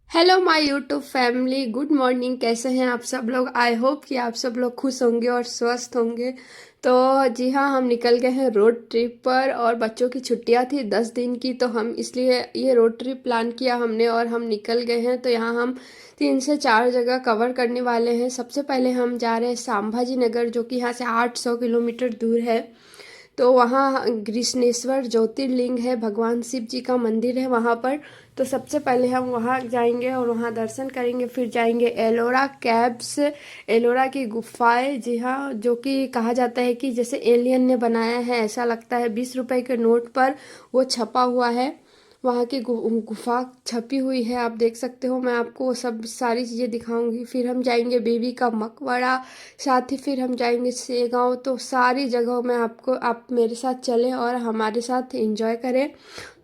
Hello my YouTube family, good morning. कैसे हैं आप सब लोग? आई होप कि आप सब लोग खुश होंगे और स्वस्थ होंगे। तो जी हाँ, हम निकल गए हैं रोड ट्रिप पर और बच्चों की छुट्टियां थी 10 दिन की, तो हम इसलिए ये रोड ट्रिप प्लान किया हमने और हम निकल गए हैं। तो यहाँ हम 3 से 4 जगह कवर करने वाले हैं। सबसे पहले हम जा रहे हैं संभाजी नगर, जो कि यहाँ से 800 किलोमीटर दूर है। तो वहाँ ग्रीष्णेश्वर ज्योतिर्लिंग है, भगवान शिव जी का मंदिर है वहाँ पर। तो सबसे पहले हम वहाँ जाएंगे और वहाँ दर्शन करेंगे। फिर जाएंगे एलोरा कैव्स, एलोरा की गुफाएं। जी हाँ, जो कि कहा जाता है कि जैसे एलियन ने बनाया है ऐसा लगता है। 20 रुपए के नोट पर वो छपा हुआ है। वहाँ की गुफा छपी हुई है, आप देख सकते हो। मैं आपको वो सब सारी चीज़ें दिखाऊंगी। फिर हम जाएंगे बेबी का मकबरा, साथ ही फिर हम जाएंगे सेगांव। तो सारी जगहों में आपको, आप मेरे साथ चलें और हमारे साथ एंजॉय करें।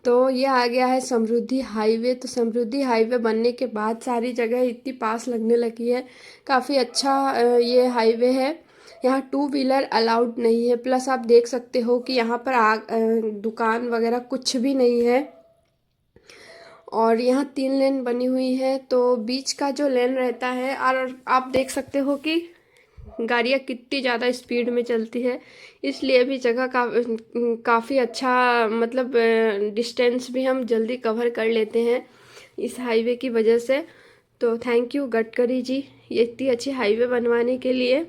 तो ये आ गया है समृद्धि हाईवे। तो समृद्धि हाईवे बनने के बाद सारी जगह इतनी पास लगने लगी है। काफ़ी अच्छा ये हाईवे है। यहाँ टू व्हीलर अलाउड नहीं है। प्लस आप देख सकते हो कि यहाँ पर दुकान वगैरह कुछ भी नहीं है। और यहाँ 3 लेन बनी हुई है, तो बीच का जो लेन रहता है, और आप देख सकते हो कि गाड़ियाँ कितनी ज़्यादा स्पीड में चलती है। इसलिए भी जगह काफ़ी अच्छा, मतलब डिस्टेंस भी हम जल्दी कवर कर लेते हैं इस हाईवे की वजह से। तो थैंक यू गडकरी जी, ये इतनी अच्छी हाईवे बनवाने के लिए।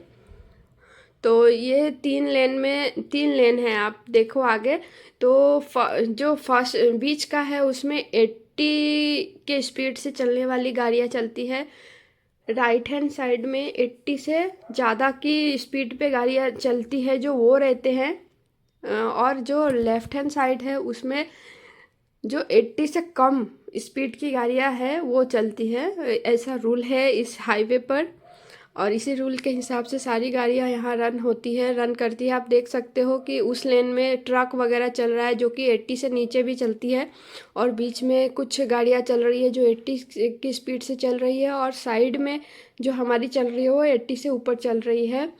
तो ये 3 लेन है, आप देखो आगे। तो जो फर्स्ट बीच का है उसमें 80 के स्पीड से चलने वाली गाड़ियाँ चलती है। राइट हैंड साइड में 80 से ज़्यादा की स्पीड पे गाड़ियाँ चलती है, जो वो रहते हैं। और जो लेफ्ट हैंड साइड है उसमें जो 80 से कम स्पीड की गाड़ियाँ है वो चलती है। ऐसा रूल है इस हाईवे पर, और इसी रूल के हिसाब से सारी गाड़ियाँ यहाँ रन करती है। आप देख सकते हो कि उस लेन में ट्रक वगैरह चल रहा है जो कि 80 से नीचे भी चलती है, और बीच में कुछ गाड़ियाँ चल रही है जो 80 की स्पीड से चल रही है, और साइड में जो हमारी चल रही है वो 80 से ऊपर चल रही है।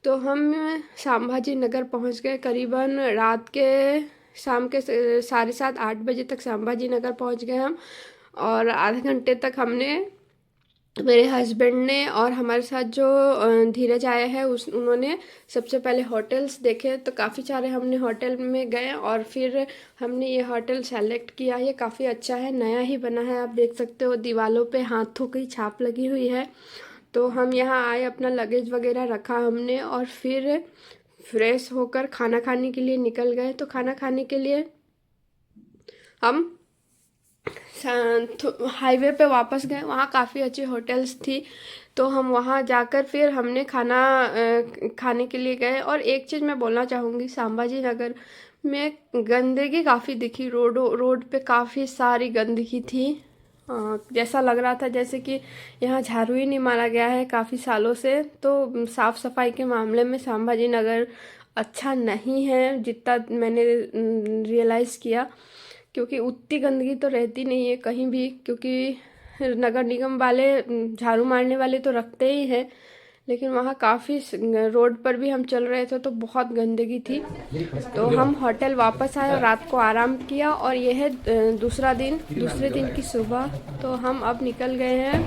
तो हम संभाजी नगर पहुँच गए करीबन रात के, शाम के 7:30-8 बजे तक संभाजी नगर पहुँच गए हम। और आधे घंटे तक हमने, मेरे हस्बैंड ने और हमारे साथ जो धीरज आया है उस उन्होंने सबसे पहले होटल्स देखे। तो काफ़ी सारे हमने होटल में गए और फिर हमने ये होटल सेलेक्ट किया। ये काफ़ी अच्छा है, नया ही बना है। आप देख सकते हो दीवालों पे हाथों की छाप लगी हुई है। तो हम यहाँ आए, अपना लगेज वगैरह रखा हमने और फिर फ्रेश होकर खाना खाने के लिए निकल गए। तो खाना खाने के लिए हम हाईवे पे वापस गए। वहाँ काफ़ी अच्छी होटल्स थी, तो हम वहाँ जाकर फिर हमने खाना खाने के लिए गए। और एक चीज़ मैं बोलना चाहूँगी, संभाजी नगर में गंदगी काफ़ी दिखी। रोड पे काफ़ी सारी गंदगी थी। जैसा लग रहा था जैसे कि यहाँ झाड़ू ही नहीं मारा गया है काफ़ी सालों से। तो साफ़ सफाई के मामले में संभाजी नगर अच्छा नहीं है जितना मैंने रियलाइज़ किया, क्योंकि उतनी गंदगी तो रहती नहीं है कहीं भी, क्योंकि नगर निगम वाले झाड़ू मारने वाले तो रखते ही हैं। लेकिन वहाँ काफ़ी रोड पर भी हम चल रहे थे तो बहुत गंदगी थी। तो हम होटल वापस आए और रात को आराम किया। और यह है दूसरे दिन की सुबह। तो हम अब निकल गए हैं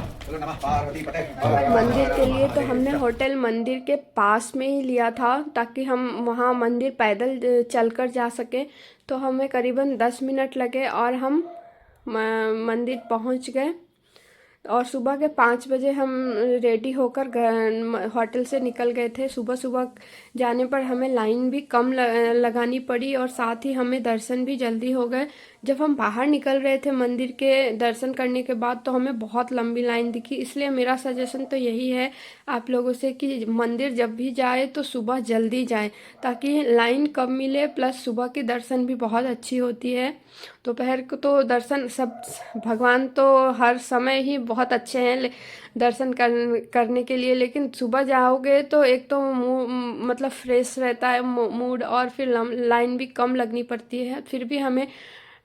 मंदिर के लिए। तो हमने होटल मंदिर के पास में ही लिया था ताकि हम वहाँ मंदिर पैदल चलकर जा सकें। तो हमें करीबन 10 मिनट लगे और हम मंदिर पहुँच गए। और सुबह के 5 बजे हम रेडी होकर होटल से निकल गए थे। सुबह सुबह जाने पर हमें लाइन भी कम लगानी पड़ी और साथ ही हमें दर्शन भी जल्दी हो गए। जब हम बाहर निकल रहे थे मंदिर के दर्शन करने के बाद, तो हमें बहुत लंबी लाइन दिखी। इसलिए मेरा सजेशन तो यही है आप लोगों से कि मंदिर जब भी जाए तो सुबह जल्दी जाए, ताकि लाइन कम मिले। प्लस सुबह की दर्शन भी बहुत अच्छी होती है। दोपहर को तो दर्शन, सब भगवान तो हर समय ही बहुत अच्छे हैं दर्शन करने के लिए। लेकिन सुबह जाओगे तो एक तो मतलब फ्रेश रहता है मूड, और फिर लाइन भी कम लगनी पड़ती है। फिर भी हमें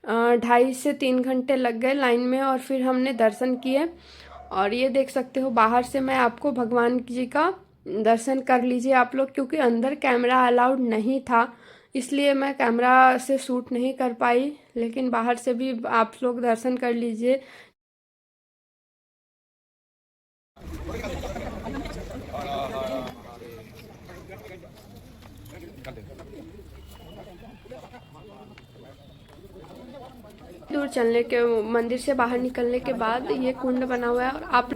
2.5 से 3 घंटे लग गए लाइन में, और फिर हमने दर्शन किए। और ये देख सकते हो बाहर से मैं आपको भगवान जी का दर्शन कर लीजिए आप लोग, क्योंकि अंदर कैमरा अलाउड नहीं था इसलिए मैं कैमरा से शूट नहीं कर पाई। लेकिन बाहर से भी आप लोग दर्शन कर लीजिए। दूर चलने के, मंदिर से बाहर निकलने के बाद ये कुंड बना हुआ है। और आप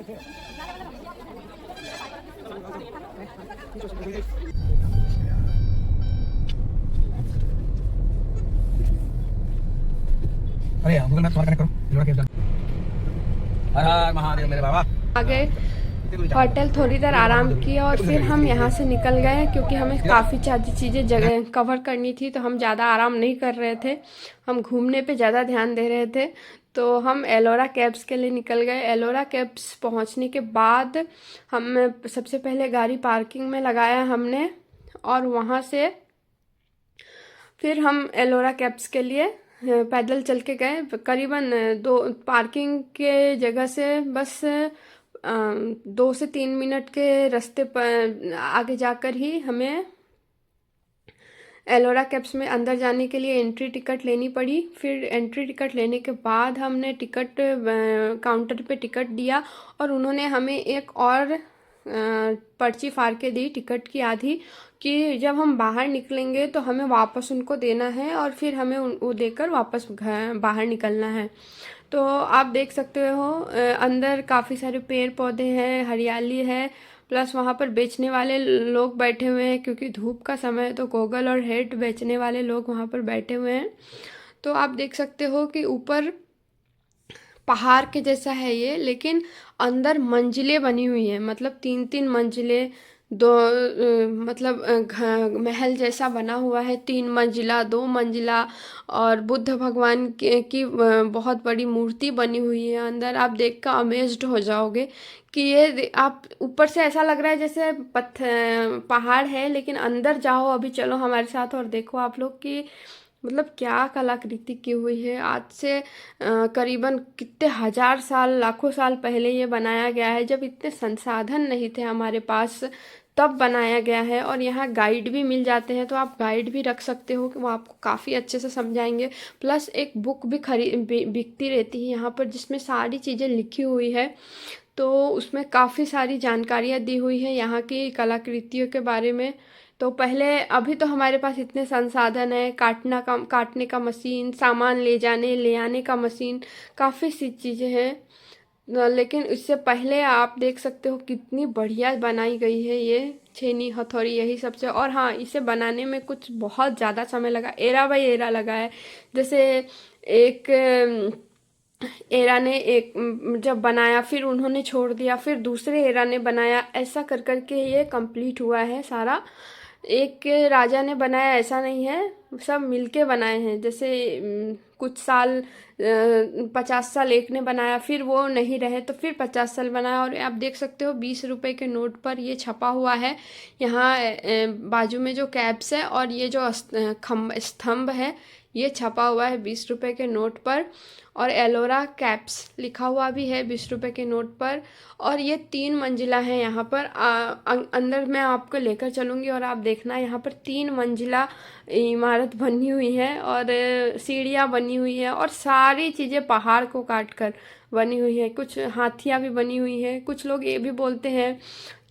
अरे गूगल मैप कनेक्ट करो। हर हर महादेव मेरे बाबा। आगे होटल थोड़ी देर आराम किया और फिर हम यहाँ से निकल गए, क्योंकि हमें काफ़ी सारी चीज़ें जगह कवर करनी थी, तो हम ज़्यादा आराम नहीं कर रहे थे, हम घूमने पे ज़्यादा ध्यान दे रहे थे। तो हम एलोरा केव्स के लिए निकल गए। एलोरा केव्स पहुँचने के बाद हम सबसे पहले गाड़ी पार्किंग में लगाया हमने, और वहाँ से फिर हम एलोरा केव्स के लिए पैदल चल के गए। करीबन 2 पार्किंग के जगह से बस 2 से 3 मिनट के रास्ते पर आगे जाकर ही हमें एलोरा केव्स में अंदर जाने के लिए एंट्री टिकट लेनी पड़ी। फिर एंट्री टिकट लेने के बाद हमने टिकट काउंटर पे टिकट दिया, और उन्होंने हमें एक और पर्ची फाड़ के दी टिकट की आधी, कि जब हम बाहर निकलेंगे तो हमें वापस उनको देना है, और फिर हमें वो देकर वापस बाहर निकलना है। तो आप देख सकते हो अंदर काफ़ी सारे पेड़ पौधे हैं, हरियाली है, प्लस वहाँ पर बेचने वाले लोग बैठे हुए हैं, क्योंकि धूप का समय है तो गोगल और हेड बेचने वाले लोग वहाँ पर बैठे हुए हैं। तो आप देख सकते हो कि ऊपर पहाड़ के जैसा है ये, लेकिन अंदर मंजिलें बनी हुई हैं, मतलब 3-3 मंजिलें, मतलब महल जैसा बना हुआ है, 3 मंजिला, 2 मंजिला, और बुद्ध भगवान की बहुत बड़ी मूर्ति बनी हुई है अंदर। आप देख कर अमेज्ड हो जाओगे कि ये, आप ऊपर से ऐसा लग रहा है जैसे पहाड़ है, लेकिन अंदर जाओ, अभी चलो हमारे साथ और देखो आप लोग कि मतलब क्या कलाकृति की हुई है। आज से करीबन कितने हजार साल, लाखों साल पहले ये बनाया गया है, जब इतने संसाधन नहीं थे हमारे पास, तब बनाया गया है। और यहाँ गाइड भी मिल जाते हैं, तो आप गाइड भी रख सकते हो कि वो आपको काफ़ी अच्छे से समझाएंगे। प्लस एक बुक भी बिकती रहती है यहाँ पर, जिसमें सारी चीज़ें लिखी हुई है, तो उसमें काफ़ी सारी जानकारियाँ दी हुई है यहाँ की कलाकृतियों के बारे में। तो पहले, अभी तो हमारे पास इतने संसाधन है, काटने का मशीन, सामान ले आने का मशीन, काफ़ी सी चीज़ें हैं, लेकिन इससे पहले आप देख सकते हो कितनी बढ़िया बनाई गई है ये छेनी हथौड़ी, यही सबसे। और हाँ, इसे बनाने में कुछ बहुत ज़्यादा समय लगा, एरा बाई एरा लगा है। जैसे एक एरा ने एक जब बनाया, फिर उन्होंने छोड़ दिया, फिर दूसरे एरा ने बनाया, ऐसा कर कर के ये कंप्लीट हुआ है सारा। एक राजा ने बनाया ऐसा नहीं है, सब मिलके बनाए हैं। जैसे कुछ साल 50 साल एक ने बनाया, फिर वो नहीं रहे तो फिर 50 साल बनाया। और आप देख सकते हो 20 रुपए के नोट पर ये छपा हुआ है। यहाँ बाजू में जो कैप्स है और ये जो स्तंभ है, ये छपा हुआ है 20 रुपए के नोट पर। और एलोरा कैप्स लिखा हुआ भी है 20 रुपए के नोट पर। और ये 3 मंजिला है यहाँ पर। अंदर मैं आपको लेकर चलूँगी और आप देखना, यहाँ पर 3 मंजिला इमारत बनी हुई है, और सीढ़ियाँ बनी हुई है, और सारी चीज़ें पहाड़ को काट कर बनी हुई है। कुछ हाथियाँ भी बनी हुई हैं। कुछ लोग ये भी बोलते हैं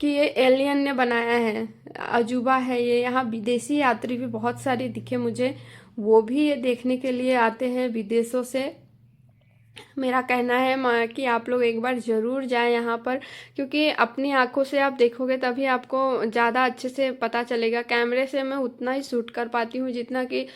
कि ये एलियन ने बनाया है, अजूबा है ये। यहाँ विदेशी यात्री भी बहुत सारे दिखे मुझे, वो भी ये देखने के लिए आते हैं विदेशों से। मेरा कहना है कि आप लोग एक बार ज़रूर जाएं यहाँ पर, क्योंकि अपनी आंखों से आप देखोगे तभी आपको ज़्यादा अच्छे से पता चलेगा। कैमरे से मैं उतना ही शूट कर पाती हूँ जितना कि,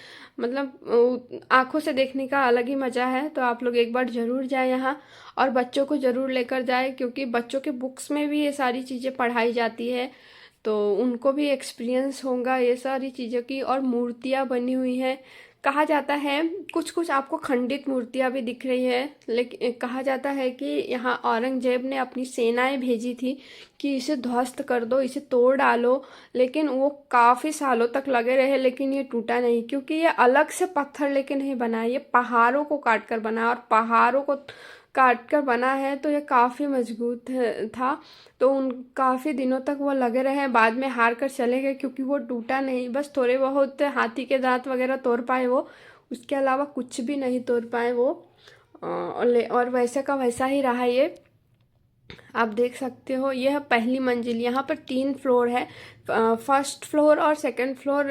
मतलब आंखों से देखने का अलग ही मज़ा है। तो आप लोग एक बार ज़रूर जाएं यहाँ, और बच्चों को ज़रूर लेकर जाएं, क्योंकि बच्चों के बुक्स में भी ये सारी चीज़ें पढ़ाई जाती है, तो उनको भी एक्सपीरियंस होगा ये सारी चीज़ों की। और मूर्तियाँ बनी हुई हैं। कहा जाता है, कुछ कुछ आपको खंडित मूर्तियाँ भी दिख रही है, लेकिन कहा जाता है कि यहाँ औरंगजेब ने अपनी सेनाएं भेजी थी कि इसे ध्वस्त कर दो, इसे तोड़ डालो, लेकिन वो काफ़ी सालों तक लगे रहे, लेकिन ये टूटा नहीं, क्योंकि ये अलग से पत्थर लेके नहीं बना है, ये पहाड़ों को काट कर बना, और पहाड़ों को काट कर बना है, तो ये काफ़ी मजबूत था। तो उन काफ़ी दिनों तक वो लगे रहे, बाद में हार कर चले गए, क्योंकि वो टूटा नहीं। बस थोड़े बहुत हाथी के दांत वगैरह तोड़ पाए वो, उसके अलावा कुछ भी नहीं तोड़ पाए वो। और वैसे का वैसा ही रहा ये। आप देख सकते हो यह पहली मंजिल। यहाँ पर 3 फ्लोर है। फर्स्ट फ्लोर और सेकंड फ्लोर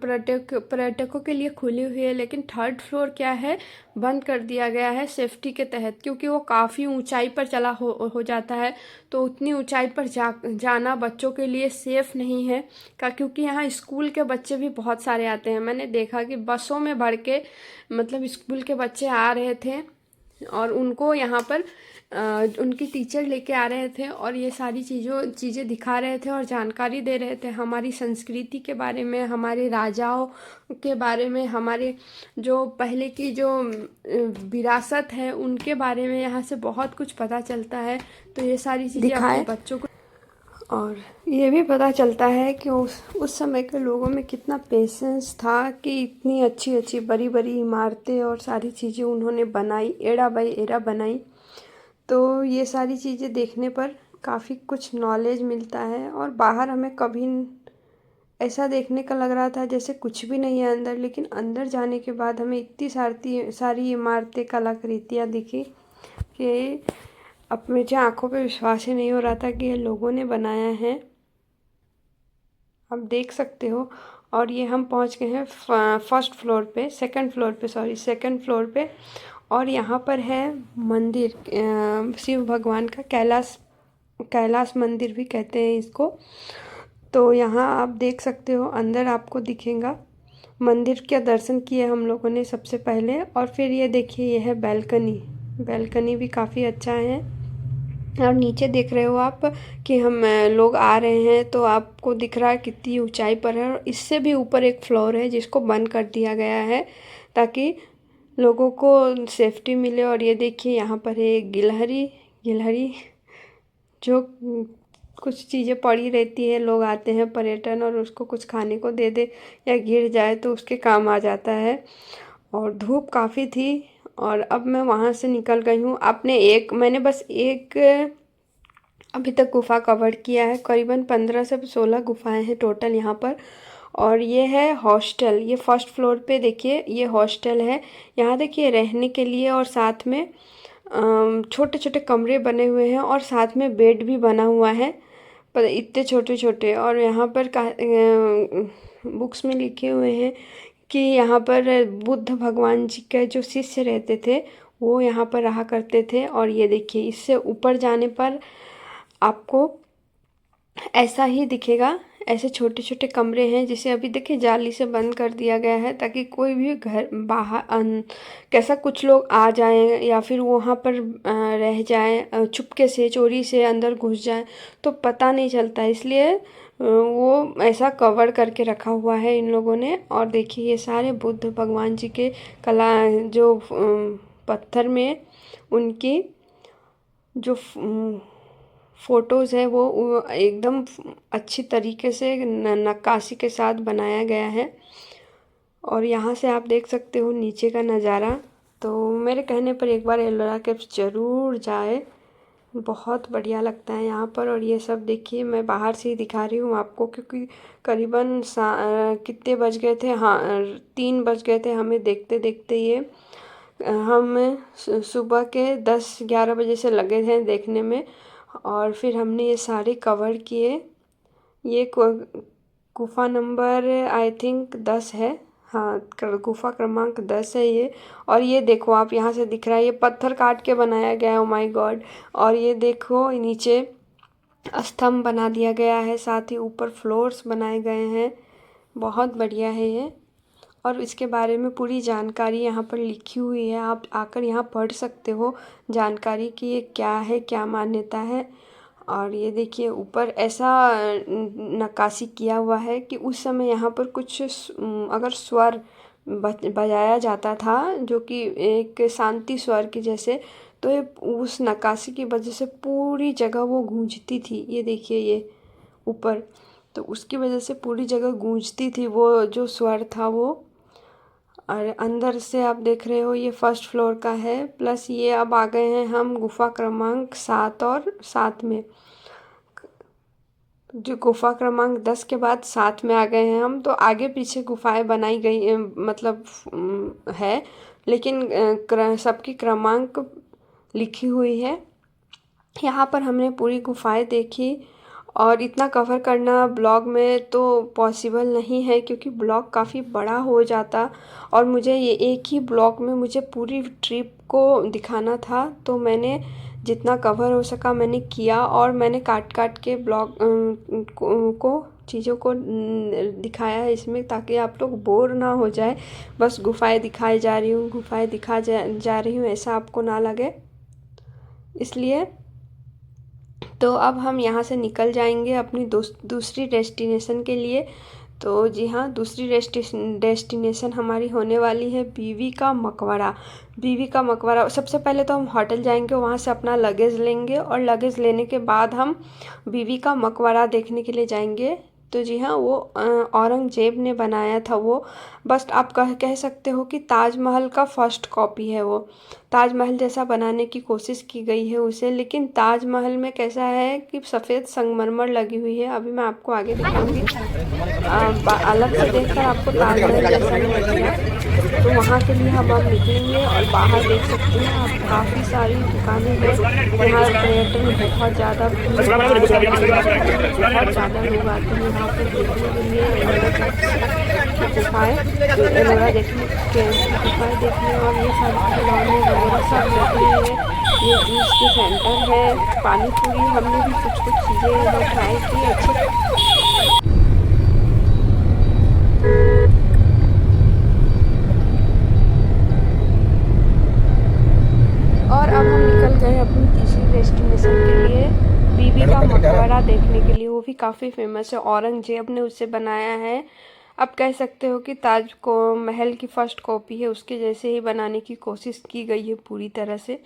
पर्यटकों के लिए खुली हुई है, लेकिन थर्ड फ्लोर क्या है, बंद कर दिया गया है सेफ्टी के तहत, क्योंकि वो काफ़ी ऊंचाई पर चला हो जाता है। तो उतनी ऊंचाई पर जाना बच्चों के लिए सेफ नहीं है क्योंकि यहाँ स्कूल के बच्चे भी बहुत सारे आते हैं। मैंने देखा कि बसों में भर के मतलब स्कूल के बच्चे आ रहे थे और उनको यहाँ पर उनकी टीचर लेके आ रहे थे और ये सारी चीज़ें दिखा रहे थे और जानकारी दे रहे थे हमारी संस्कृति के बारे में, हमारे राजाओं के बारे में, हमारे जो पहले की जो विरासत है उनके बारे में। यहाँ से बहुत कुछ पता चलता है। तो ये सारी चीज़ें अपने बच्चों को, और ये भी पता चलता है कि उस समय के लोगों में कितना पेशेंस था कि इतनी अच्छी अच्छी बड़ी बड़ी इमारतें और सारी चीज़ें उन्होंने बनाई, एड़ा बाई एड़ा बनाई। तो ये सारी चीज़ें देखने पर काफ़ी कुछ नॉलेज मिलता है। और बाहर हमें कभी ऐसा देखने का लग रहा था जैसे कुछ भी नहीं है अंदर, लेकिन अंदर जाने के बाद हमें इतनी सारी इमारतें, कलाकृतियाँ दिखी कि अब मुझे आंखों पे विश्वास ही नहीं हो रहा था कि ये लोगों ने बनाया है। आप देख सकते हो। और ये हम पहुंच गए हैं फर्स्ट फ्लोर पे, सेकंड फ्लोर पे। और यहाँ पर है मंदिर, शिव भगवान का, कैलाश मंदिर भी कहते हैं इसको। तो यहाँ आप देख सकते हो, अंदर आपको दिखेगा। मंदिर के दर्शन किए हम लोगों ने सबसे पहले, और फिर ये देखिए, ये है बैल्कनी भी काफ़ी अच्छा है। और नीचे देख रहे हो आप कि हम लोग आ रहे हैं, तो आपको दिख रहा है कितनी ऊंचाई पर है। और इससे भी ऊपर एक फ्लोर है जिसको बंद कर दिया गया है ताकि लोगों को सेफ्टी मिले। और ये देखिए, यहाँ पर है गिलहरी जो कुछ चीज़ें पड़ी रहती है, लोग आते हैं पर्यटन और उसको कुछ खाने को दे दे या गिर जाए तो उसके काम आ जाता है। और धूप काफ़ी थी और अब मैं वहाँ से निकल गई हूँ। मैंने बस एक अभी तक गुफ़ा कवर किया है। करीबन 15 से 16 गुफ़ाएं हैं टोटल यहाँ पर। और ये है हॉस्टल, ये फर्स्ट फ्लोर पे देखिए, ये हॉस्टल है। यहाँ देखिए रहने के लिए, और साथ में छोटे छोटे कमरे बने हुए हैं और साथ में बेड भी बना हुआ है, पर इतने छोटे छोटे। और यहाँ पर बुक्स में लिखे हुए हैं कि यहाँ पर बुद्ध भगवान जी के जो शिष्य रहते थे वो यहाँ पर रहा करते थे। और ये देखिए, इससे ऊपर जाने पर आपको ऐसा ही दिखेगा। ऐसे छोटे छोटे कमरे हैं जिसे अभी देखिए जाली से बंद कर दिया गया है ताकि कोई भी घर बाहर कैसा कुछ लोग आ जाएं या फिर वहाँ पर रह जाएं, चुपके से चोरी से अंदर घुस जाएं तो पता नहीं चलता, इसलिए वो ऐसा कवर करके रखा हुआ है इन लोगों ने। और देखिए, ये सारे बुद्ध भगवान जी के कला जो पत्थर में उनकी जो फ़ोटोज़ है वो एकदम अच्छी तरीके से नक्काशी के साथ बनाया गया है। और यहाँ से आप देख सकते हो नीचे का नज़ारा। तो मेरे कहने पर एक बार एलोरा केव्स ज़रूर जाए, बहुत बढ़िया लगता है यहाँ पर। और ये सब देखिए, मैं बाहर से ही दिखा रही हूँ आपको क्योंकि करीबन कितने बज गए थे, हाँ 3 बज गए थे हमें देखते देखते। ये हम सुबह के 10-11 बजे से लगे थे देखने में और फिर हमने ये सारे कवर किए। ये गुफ़ा नंबर आई थिंक 10 है, हाँ गुफ़ा क्रमांक 10 है ये। और ये देखो आप, यहाँ से दिख रहा है ये पत्थर काट के बनाया गया है, ओ माय गॉड। और ये देखो नीचे स्तंभ बना दिया गया है, साथ ही ऊपर फ्लोर्स बनाए गए हैं, बहुत बढ़िया है ये। और इसके बारे में पूरी जानकारी यहाँ पर लिखी हुई है, आप आकर यहाँ पढ़ सकते हो जानकारी कि ये क्या है, क्या मान्यता है। और ये देखिए ऊपर ऐसा नक्काशी किया हुआ है कि उस समय यहाँ पर कुछ अगर स्वर बजाया जाता था जो कि एक शांति स्वर की जैसे, तो ये उस नक्काशी की वजह से पूरी जगह वो गूंजती थी। ये देखिए ये ऊपर, तो उसकी वजह से पूरी जगह गूंजती थी वो जो स्वर था वो। और अंदर से आप देख रहे हो ये फर्स्ट फ्लोर का है, प्लस ये अब आ गए हैं हम गुफ़ा क्रमांक 7 और 7 में, जो गुफ़ा क्रमांक 10 के बाद 7 में आ गए हैं हम। तो आगे पीछे गुफ़ाएं बनाई गई मतलब है, लेकिन सबकी क्रमांक लिखी हुई है। यहाँ पर हमने पूरी गुफाएं देखी और इतना कवर करना ब्लॉग में तो पॉसिबल नहीं है क्योंकि ब्लॉग काफ़ी बड़ा हो जाता और मुझे ये एक ही ब्लॉग में मुझे पूरी ट्रिप को दिखाना था, तो मैंने जितना कवर हो सका मैंने किया और मैंने काट काट के ब्लॉग को चीज़ों को दिखाया है इसमें, ताकि आप लोग बोर ना हो जाए। बस गुफाएं दिखाई जा रही हूँ, गुफाएं जा रही हूँ, ऐसा आपको ना लगे, इसलिए। तो अब हम यहाँ से निकल जाएंगे अपनी दूसरी डेस्टिनेशन के लिए। तो जी हाँ, दूसरी डेस्टिनेशन हमारी होने वाली है बीवी का मकबरा। बीवी का मकबरा, सबसे पहले तो हम होटल जाएंगे, वहाँ से अपना लगेज लेंगे और लगेज लेने के बाद हम बीवी का मकबरा देखने के लिए जाएंगे। तो जी हाँ, वो औरंगजेब ने बनाया था वो। बस आप कह सकते हो कि ताजमहल का फर्स्ट कॉपी है वो। ताजमहल जैसा बनाने की कोशिश की गई है उसे, लेकिन ताजमहल में कैसा है कि सफ़ेद संगमरमर लगी हुई है। अभी मैं आपको आगे दिखाऊंगी, अलग से देखकर आपको ताजमहल जैसा नहीं लगेगा। तो वहाँ के लिए हम अब निकलेंगे और बाहर देख सकते हैं आप काफ़ी सारी दुकानें हैं। यहाँ पर्यटन बहुत ज़्यादा बहुत ज़्यादा लोग आते हैं यहाँ पर देखने के लिए गुफाएँ, एलोरा देखने के गुफाएँ देखने, और ये सारी खिलौने वगैरह सब लगे हुए हैं। ये जूस के सेंटर है, पानी पूरी, हमने भी कुछ चीज़ें यहाँ ट्राई की अच्छी। और अब हम निकल गए अपनी तीसरी डेस्टिनेशन के लिए, बीबी का मकबरा देखने के लिए। वो भी काफ़ी फेमस है, औरंगजेब ने उसे बनाया है। अब कह सकते हो कि ताज को महल की फ़र्स्ट कॉपी है, उसके जैसे ही बनाने की कोशिश की गई है पूरी तरह से,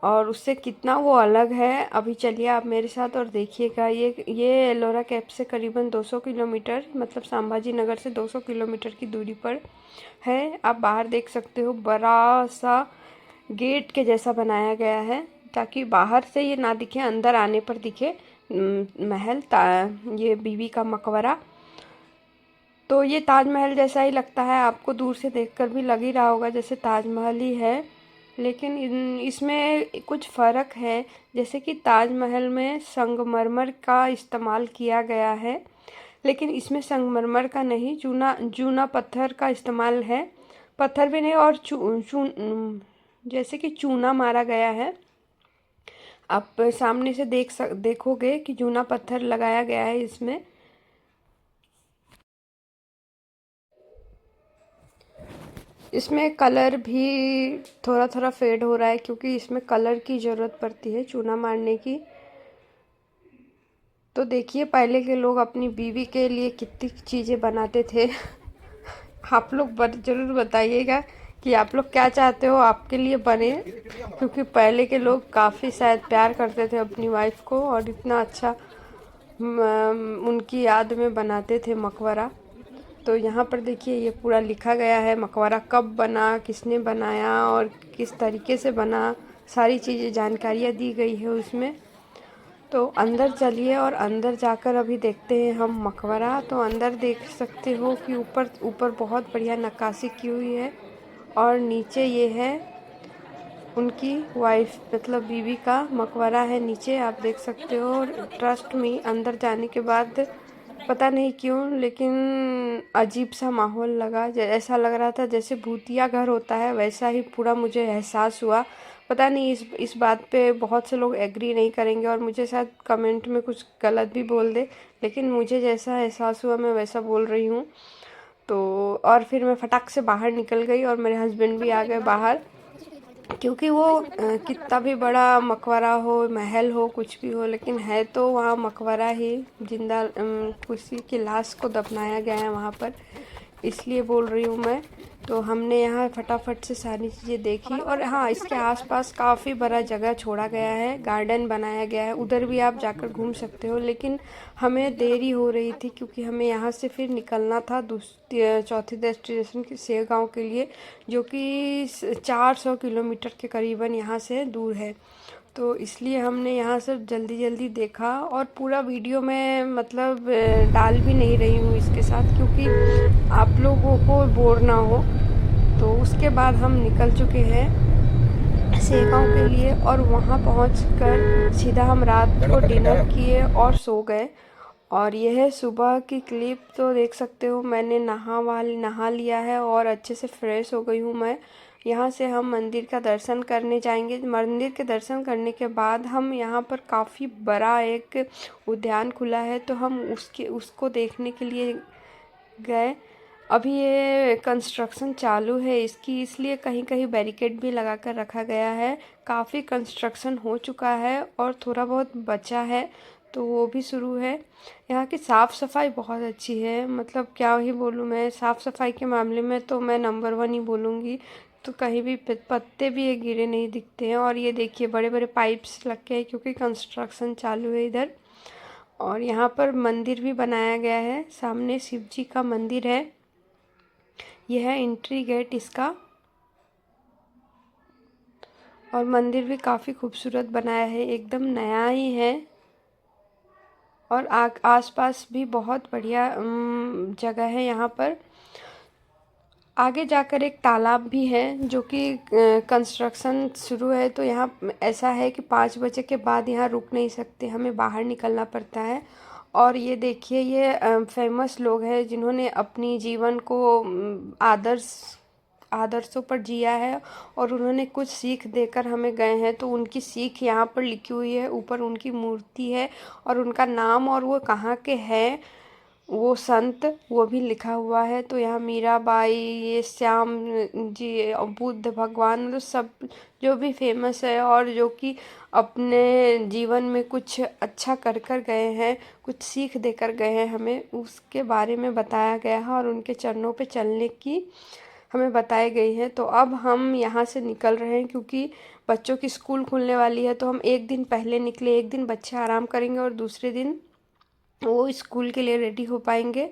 और उससे कितना वो अलग है। अभी चलिए आप मेरे साथ और देखिएगा। ये एलोरा कैंप से करीबन 200 किलोमीटर, मतलब संभाजी नगर से 200 किलोमीटर की दूरी पर है। आप बाहर देख सकते हो, बड़ा सा गेट के जैसा बनाया गया है, ताकि बाहर से ये ना दिखे, अंदर आने पर दिखे महल, ये बीवी का मकबरा। तो ये ताजमहल जैसा ही लगता है, आपको दूर से देखकर भी लग ही रहा होगा जैसे ताजमहल ही है, लेकिन इसमें कुछ फ़र्क है। जैसे कि ताजमहल में संगमरमर का इस्तेमाल किया गया है, लेकिन इसमें संगमरमर का नहीं, चूना पत्थर का इस्तेमाल है। पत्थर भी नहीं, और जैसे कि चूना मारा गया है। आप सामने से देखोगे कि चूना पत्थर लगाया गया है इसमें। इसमें कलर भी थोड़ा थोड़ा फेड हो रहा है, क्योंकि इसमें कलर की ज़रूरत पड़ती है चूना मारने की। तो देखिए, पहले के लोग अपनी बीवी के लिए कितनी चीज़ें बनाते थे। आप लोग ज़रूर बताइएगा कि आप लोग क्या चाहते हो आपके लिए बने, क्योंकि पहले के लोग काफ़ी शायद प्यार करते थे अपनी वाइफ को, और इतना अच्छा उनकी याद में बनाते थे मकबरा। तो यहाँ पर देखिए, ये पूरा लिखा गया है मकबरा कब बना, किसने बनाया और किस तरीके से बना, सारी चीज़ें जानकारियाँ दी गई है उसमें। तो अंदर चलिए और अंदर जाकर अभी देखते हैं हम मकबरा। तो अंदर देख सकते हो कि ऊपर बहुत बढ़िया नक्काशी की हुई है, और नीचे ये है उनकी वाइफ, मतलब बीवी का मकबरा है नीचे, आप देख सकते हो। ट्रस्ट में अंदर जाने के बाद पता नहीं क्यों, लेकिन अजीब सा माहौल लगा, ऐसा लग रहा था जैसे भूतिया घर होता है, वैसा ही पूरा मुझे एहसास हुआ। पता नहीं इस बात पे बहुत से लोग एग्री नहीं करेंगे और मुझे शायद कमेंट में कुछ गलत भी बोल दे, लेकिन मुझे जैसा एहसास हुआ मैं वैसा बोल रही हूँ। तो और फिर मैं फटाक से बाहर निकल गई और मेरे हस्बैंड भी आ गए बाहर, क्योंकि वो कितना भी बड़ा मकबरा हो, महल हो, कुछ भी हो, लेकिन है तो वहाँ मकबरा ही। जिंदा किसी की लाश को दफनाया गया है वहाँ पर, इसलिए बोल रही हूँ मैं। तो हमने यहाँ फटाफट से सारी चीज़ें देखी, और हाँ, इसके आसपास काफ़ी बड़ा जगह छोड़ा गया है, गार्डन बनाया गया है, उधर भी आप जाकर घूम सकते हो। लेकिन हमें देरी हो रही थी, क्योंकि हमें यहाँ से फिर निकलना था चौथी डेस्टिनेशन के सेगांव के लिए, जो कि 400 किलोमीटर के करीबन यहाँ से दूर है। तो इसलिए हमने यहाँ से जल्दी जल्दी देखा, और पूरा वीडियो में मतलब डाल भी नहीं रही हूँ इसके साथ, क्योंकि आप लोगों को बोर ना हो। तो उसके बाद हम निकल चुके हैं सेगांव के लिए और वहाँ पहुंचकर सीधा हम रात को डिनर किए और सो गए। और यह सुबह की क्लिप तो देख सकते हो, मैंने नहा लिया है और अच्छे से फ्रेश हो गई हूँ मैं। यहाँ से हम मंदिर का दर्शन करने जाएंगे। मंदिर के दर्शन करने के बाद हम यहाँ पर काफ़ी बड़ा एक उद्यान खुला है, तो हम उसको देखने के लिए गए। अभी ये कंस्ट्रक्शन चालू है इसकी, इसलिए कहीं कहीं बैरिकेड भी लगा कर रखा गया है। काफ़ी कंस्ट्रक्शन हो चुका है और थोड़ा बहुत बचा है, तो वो भी शुरू है। यहाँ की साफ़ सफाई बहुत अच्छी है, मतलब क्या ही बोलूँ मैं, साफ़ सफाई के मामले में तो मैं नंबर 1 ही बोलूँगी। तो कहीं भी पत्ते भी ये गिरे नहीं दिखते हैं। और ये देखिए बड़े बड़े पाइप्स लग के हैं क्योंकि कंस्ट्रक्शन चालू है इधर। और यहाँ पर मंदिर भी बनाया गया है, सामने शिव जी का मंदिर है। यह है एंट्री गेट इसका। और मंदिर भी काफ़ी खूबसूरत बनाया है, एकदम नया ही है। और आसपास भी बहुत बढ़िया जगह है यहाँ पर। आगे जाकर एक तालाब भी है जो कि कंस्ट्रक्शन शुरू है, तो यहाँ ऐसा है कि 5 बजे के बाद यहाँ रुक नहीं सकते, हमें बाहर निकलना पड़ता है। और ये देखिए, ये फेमस लोग हैं जिन्होंने अपनी जीवन को आदर्शों पर जिया है और उन्होंने कुछ सीख देकर हमें गए हैं, तो उनकी सीख यहाँ पर लिखी हुई है। ऊपर उनकी मूर्ति है और उनका नाम और वो कहाँ के हैं, वो संत, वो भी लिखा हुआ है। तो यहाँ मीराबाई, ये श्याम जी, बुद्ध भगवान, मतलब सब जो भी फेमस है और जो कि अपने जीवन में कुछ अच्छा कर कर गए हैं, कुछ सीख देकर गए हैं हमें, उसके बारे में बताया गया है और उनके चरणों पे चलने की हमें बताई गई है। तो अब हम यहाँ से निकल रहे हैं क्योंकि बच्चों की स्कूल खुलने वाली है, तो हम एक दिन पहले निकले। एक दिन बच्चे आराम करेंगे और दूसरे दिन वो स्कूल के लिए रेडी हो पाएंगे।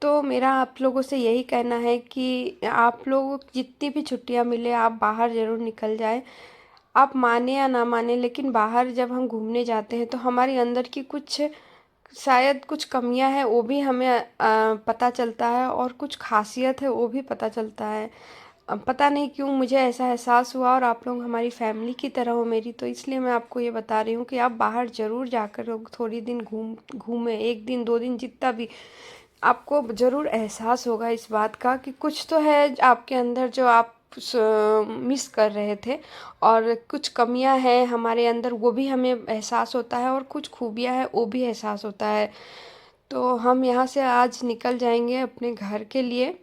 तो मेरा आप लोगों से यही कहना है कि आप लोगों को जितनी भी छुट्टियां मिले आप बाहर ज़रूर निकल जाए। आप माने या ना माने, लेकिन बाहर जब हम घूमने जाते हैं तो हमारे अंदर की कुछ शायद कुछ कमियां हैं वो भी हमें पता चलता है, और कुछ खासियत है वो भी पता चलता है। पता नहीं क्यों मुझे ऐसा एहसास हुआ, और आप लोग हमारी फैमिली की तरह हो मेरी, तो इसलिए मैं आपको ये बता रही हूँ कि आप बाहर ज़रूर जाकर थोड़ी दिन घूमें, 1 दिन 2 दिन जितना भी, आपको ज़रूर एहसास होगा इस बात का कि कुछ तो है आपके अंदर जो आप मिस कर रहे थे, और कुछ कमियां हैं हमारे अंदर वो भी हमें एहसास होता है, और कुछ खूबियां हैं वो भी एहसास होता है। तो हम यहाँ से आज निकल जाएंगे अपने घर के लिए।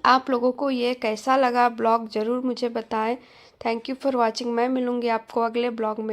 आप लोगों को ये कैसा लगा ब्लॉग ज़रूर मुझे बताएं। Thank you for watching. मैं मिलूँगी आपको अगले ब्लॉग में।